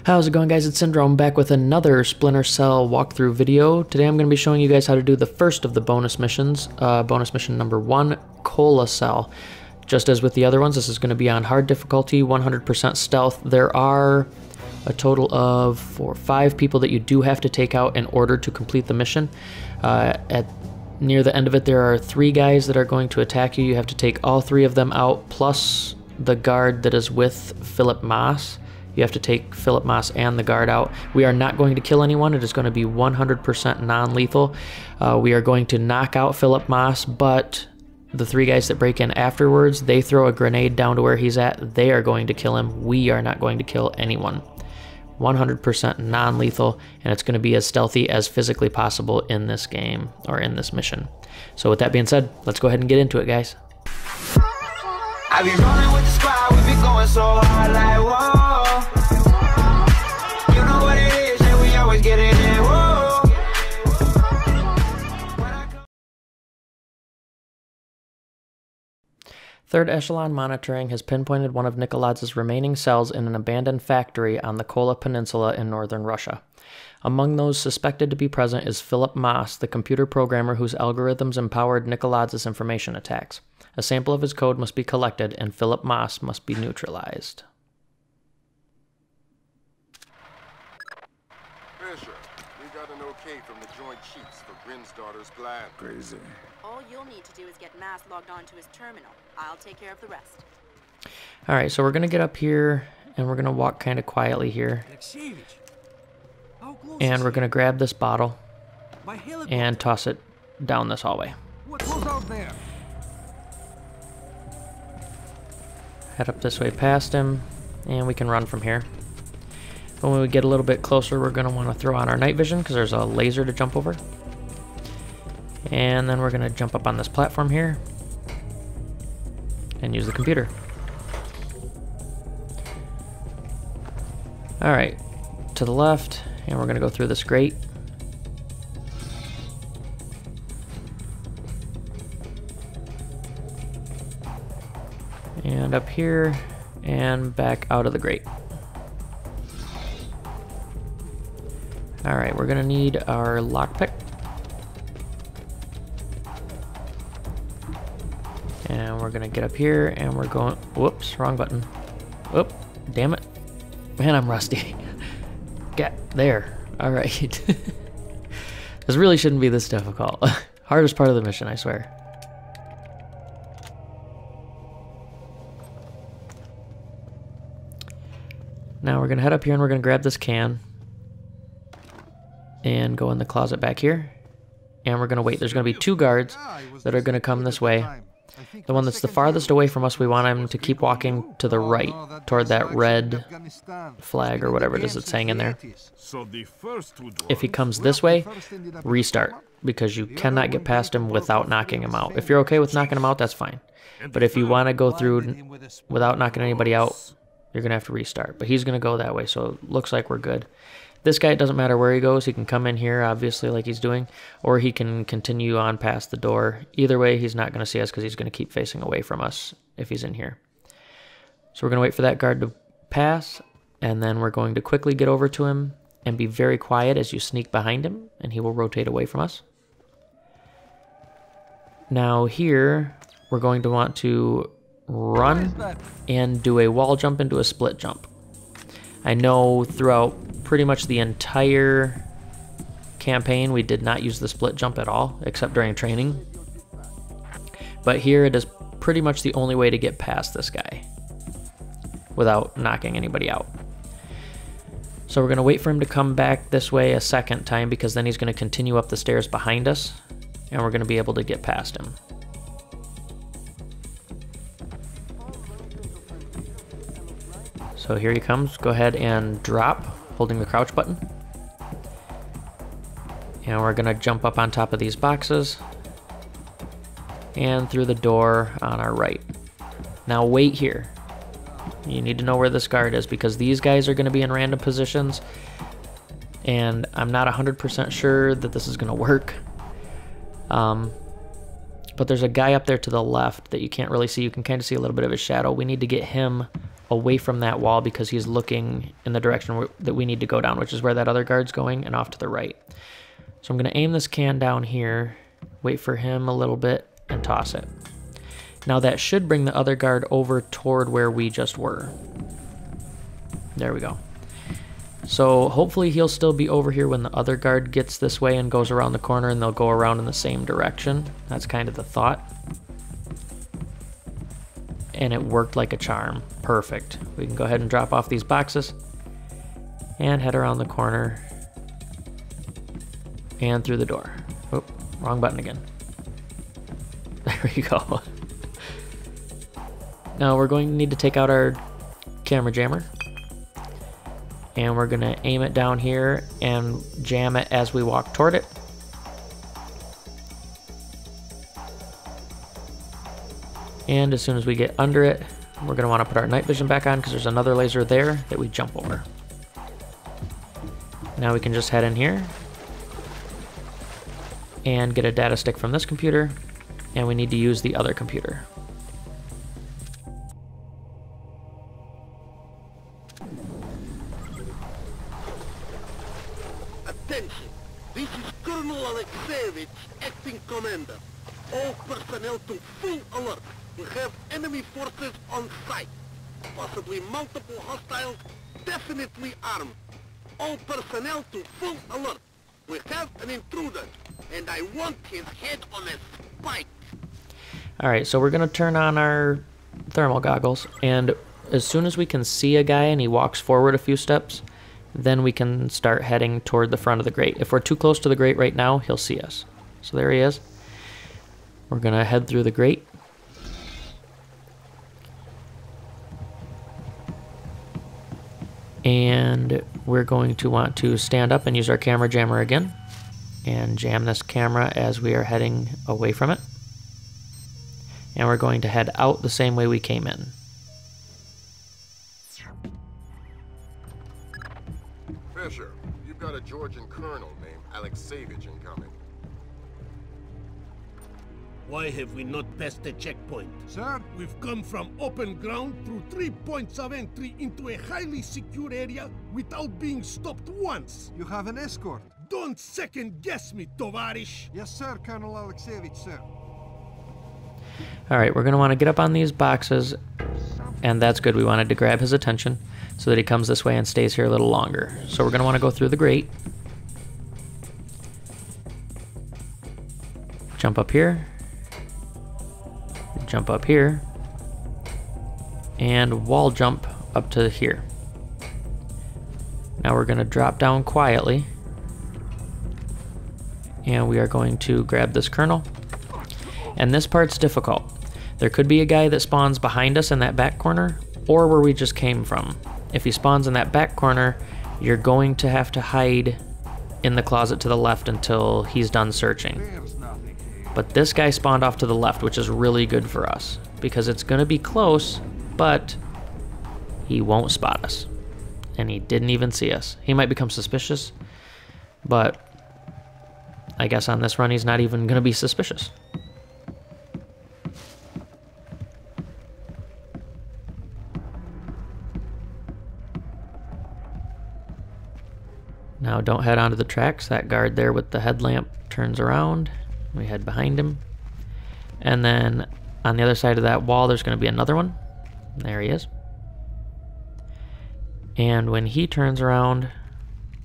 How's it going, guys? It's Syndrome back with another Splinter Cell walkthrough video. Today I'm going to be showing you guys how to do the first of the bonus missions, bonus mission number 1, Kola Cell. Just as with the other ones, this is going to be on hard difficulty, 100% stealth. There are a total of 5 people that you do have to take out in order to complete the mission. Near the end of it, there are 3 guys that are going to attack you. You have to take all 3 of them out, plus the guard that is with Philip Moss. You have to take Philip Moss and the guard out. We are not going to kill anyone. It is going to be 100% non-lethal. We are going to knock out Philip Moss, but the 3 guys that break in afterwards, they throw a grenade down to where he's at. They are going to kill him. We are not going to kill anyone. 100% non-lethal, and it's going to be as stealthy as physically possible in this game, or in this mission. So with that being said, let's go ahead and get into it, guys. I be rolling with the squad, we be going so hard like whoa. You know what it is, and we always get it in, whoa. Third Echelon Monitoring has pinpointed one of Nikolaev's remaining cells in an abandoned factory on the Kola Peninsula in northern Russia. Among those suspected to be present is Philip Moss, the computer programmer whose algorithms empowered Nikolaev's information attacks. A sample of his code must be collected, and Philip Moss must be neutralized. Fisher, we got an okay from the Joint Chiefs for Grim's daughter's plan. Crazy. All you'll need to do is get Mass logged onto his terminal. I'll take care of the rest. Alright, so we're going to get up here, and we're going to walk kind of quietly here. And we're going to grab this bottle and toss it down this hallway. What's out there? Head up this way past him, and we can run from here. But when we get a little bit closer, we're going to want to throw on our night vision, because there's a laser to jump over. And then we're going to jump up on this platform here and use the computer. Alright, to the left, and we're going to go through this grate. And up here, and back out of the grate. Alright, we're going to need our lockpick. And we're going to get up here, and we're going... Whoops, wrong button. Oop, damn it. Man, I'm rusty. Get there. Alright. This really shouldn't be this difficult. Hardest part of the mission, I swear. Now we're going to head up here and we're going to grab this can and go in the closet back here. And we're going to wait. There's going to be 2 guards that are going to come this way. The one that's the farthest away from us, we want him to keep walking to the right toward that red flag or whatever it is that's saying in there. If he comes this way, restart, because you cannot get past him without knocking him out. If you're okay with knocking him out, that's fine. But if you want to go through without knocking anybody out, you're going to have to restart. But he's going to go that way, so it looks like we're good. This guy, it doesn't matter where he goes. He can come in here, obviously, like he's doing, or he can continue on past the door. Either way, he's not going to see us because he's going to keep facing away from us if he's in here. So we're going to wait for that guard to pass, and then we're going to quickly get over to him and be very quiet as you sneak behind him, and he will rotate away from us. Now here, we're going to want to run and do a wall jump into a split jump. I know throughout pretty much the entire campaign we did not use the split jump at all, except during training. But here it is pretty much the only way to get past this guy without knocking anybody out. So we're going to wait for him to come back this way a second time, because then he's going to continue up the stairs behind us, and we're going to be able to get past him. So here he comes. Go ahead and drop, holding the crouch button. And we're going to jump up on top of these boxes and through the door on our right. Now wait here. You need to know where this guard is, because these guys are going to be in random positions, and I'm not 100% sure that this is going to work. But there's a guy up there to the left that you can't really see. You can kind of see a little bit of his shadow. We need to get him away from that wall because he's looking in the direction that we need to go down, which is where that other guard's going and off to the right. So I'm going to aim this can down here, wait for him a little bit, and toss it. Now that should bring the other guard over toward where we just were. There we go. So hopefully he'll still be over here when the other guard gets this way and goes around the corner, and they'll go around in the same direction. That's kind of the thought. And it worked like a charm. Perfect. We can go ahead and drop off these boxes and head around the corner and through the door. Oh, wrong button again. There we go. Now we're going to need to take out our camera jammer, and we're going to aim it down here and jam it as we walk toward it. And as soon as we get under it, we're going to want to put our night vision back on because there's another laser there that we jump over. Now we can just head in here and get a data stick from this computer, and we need to use the other computer. Attention, this is Colonel Alexeyevich, acting commander. All personnel to full alert. We have enemy forces on site. Possibly multiple hostiles, definitely armed. All personnel to full alert. We have an intruder, and I want his head on a spike. Alright, so we're going to turn on our thermal goggles, and as soon as we can see a guy and he walks forward a few steps, then we can start heading toward the front of the grate. If we're too close to the grate right now, he'll see us. So there he is. We're going to head through the grate. And we're going to want to stand up and use our camera jammer again and jam this camera as we are heading away from it. And we're going to head out the same way we came in. Fisher, you've got a Georgian colonel named Alexeyevich incoming. Why have we not passed the checkpoint? Sir, we've come from open ground through 3 points of entry into a highly secure area without being stopped once. You have an escort? Don't second guess me, Tovarish. Yes, sir, Colonel Alexeyevich, sir. Alright, we're going to want to get up on these boxes, and that's good. We wanted to grab his attention so that he comes this way and stays here a little longer. So we're going to want to go through the grate. Jump up here. Jump up here. And wall jump up to here. Now we're going to drop down quietly. And we are going to grab this kernel. And this part's difficult. There could be a guy that spawns behind us in that back corner, or where we just came from. If he spawns in that back corner, you're going to have to hide in the closet to the left until he's done searching. There's nothing here. But this guy spawned off to the left, which is really good for us, because it's going to be close, but he won't spot us. And he didn't even see us. He might become suspicious, but I guess on this run he's not even going to be suspicious. Now don't head onto the tracks. That guard there with the headlamp turns around. We head behind him. And then on the other side of that wall there's going to be another one. There he is. And when he turns around,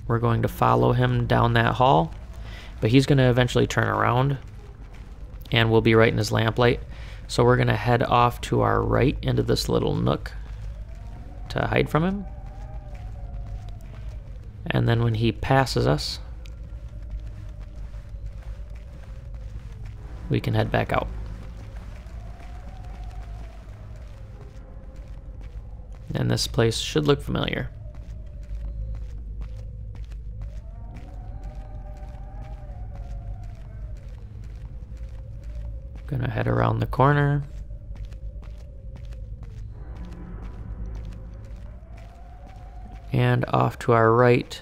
we're going to follow him down that hall. But he's going to eventually turn around, and we'll be right in his lamplight. So we're going to head off to our right into this little nook to hide from him. And then when he passes us, we can head back out. And this place should look familiar. Gonna head around the corner. And off to our right,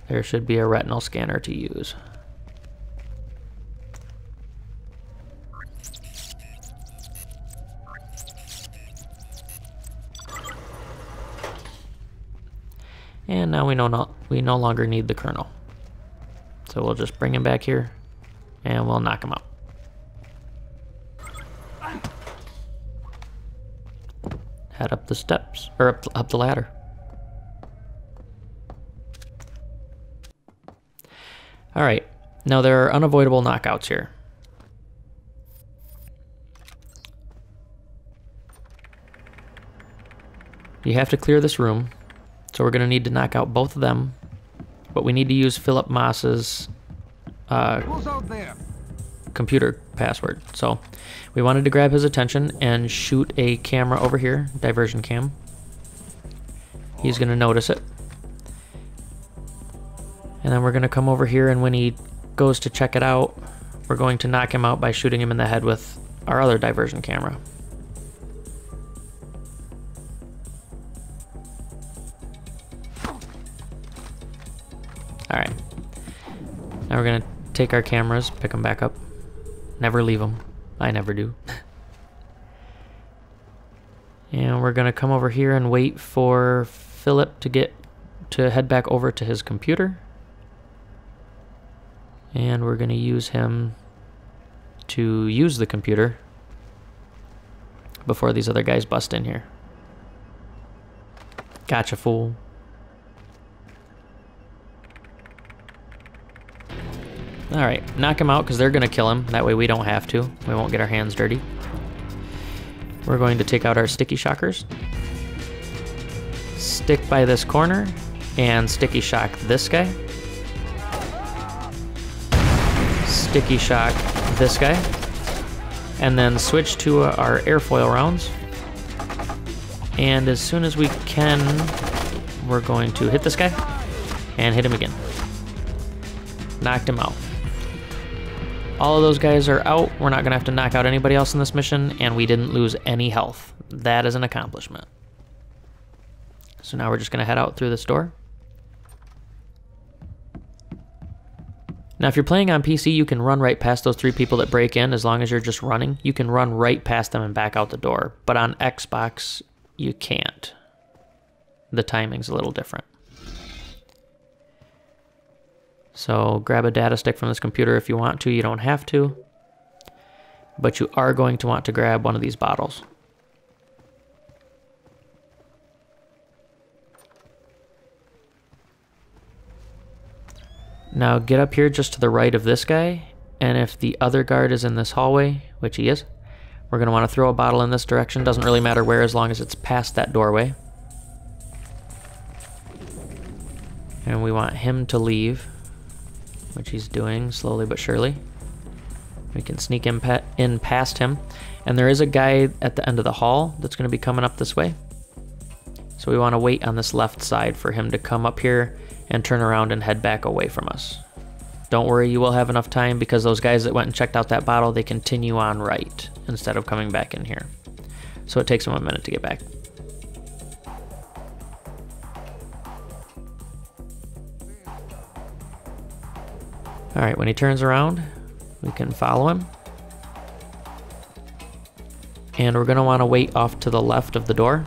there should be a retinal scanner to use. And now we no longer need the colonel. So we'll just bring him back here and we'll knock him out. Head up the steps, or up the ladder. Alright, now there are unavoidable knockouts here. You have to clear this room, so we're going to need to knock out both of them, but we need to use Philip Moss's Who's out there? computer password. So we wanted to grab his attention and shoot a camera over here, diversion cam. He's going to notice it. And then we're going to come over here, and when he goes to check it out, we're going to knock him out by shooting him in the head with our other diversion camera. Alright. Now we're going to take our cameras, pick them back up. Never leave them. I never do. And we're going to come over here and wait for Philip to head back over to his computer. And we're going to use him to use the computer before these other guys bust in here. Gotcha, fool. Alright, knock him out because they're going to kill him. That way we don't have to. We won't get our hands dirty. We're going to take out our sticky shockers. Stick by this corner and sticky shock this guy. Sticky shock this guy. And then switch to our airfoil rounds. And as soon as we can, we're going to hit this guy and hit him again. Knocked him out. All of those guys are out. We're not going to have to knock out anybody else in this mission, and we didn't lose any health. That is an accomplishment. So now we're just going to head out through this door. Now if you're playing on PC, you can run right past those 3 people that break in as long as you're just running. You can run right past them and back out the door. But on Xbox, you can't. The timing's a little different. So grab a data stick from this computer if you want to. You don't have to. But you are going to want to grab one of these bottles. Now get up here just to the right of this guy. And if the other guard is in this hallway, which he is, we're going to want to throw a bottle in this direction. Doesn't really matter where as long as it's past that doorway. And we want him to leave, which he's doing slowly but surely. We can sneak in past him. And there is a guy at the end of the hall that's going to be coming up this way. So we want to wait on this left side for him to come up here and turn around and head back away from us. Don't worry, you will have enough time because those guys that went and checked out that bottle, they continue on right instead of coming back in here. So it takes them a minute to get back. Alright, when he turns around, we can follow him. And we're going to want to wait off to the left of the door,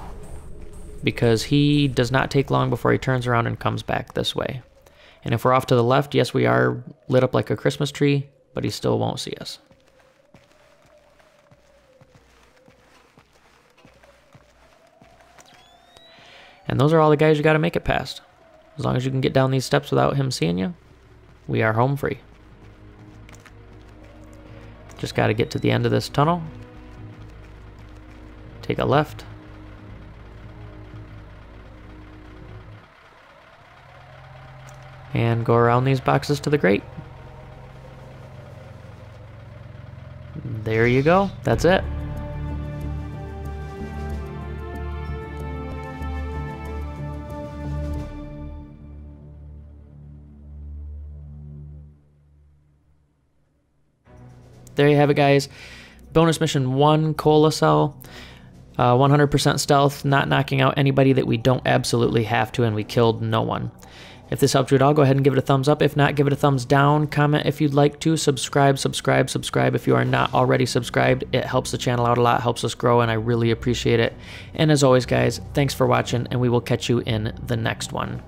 because he does not take long before he turns around and comes back this way. And if we're off to the left, yes, we are lit up like a Christmas tree, but he still won't see us. And those are all the guys you got to make it past. As long as you can get down these steps without him seeing you, we are home free. Just got to get to the end of this tunnel. Take a left. And go around these boxes to the grate. There you go. That's it. There you have it, guys. Bonus mission 1, Kola Cell. 100% stealth, not knocking out anybody that we don't absolutely have to, and we killed no one. If this helped you at all, go ahead and give it a thumbs up. If not, give it a thumbs down. Comment if you'd like to. Subscribe if you are not already subscribed. It helps the channel out a lot, helps us grow, and I really appreciate it. And as always, guys, thanks for watching, and we will catch you in the next one.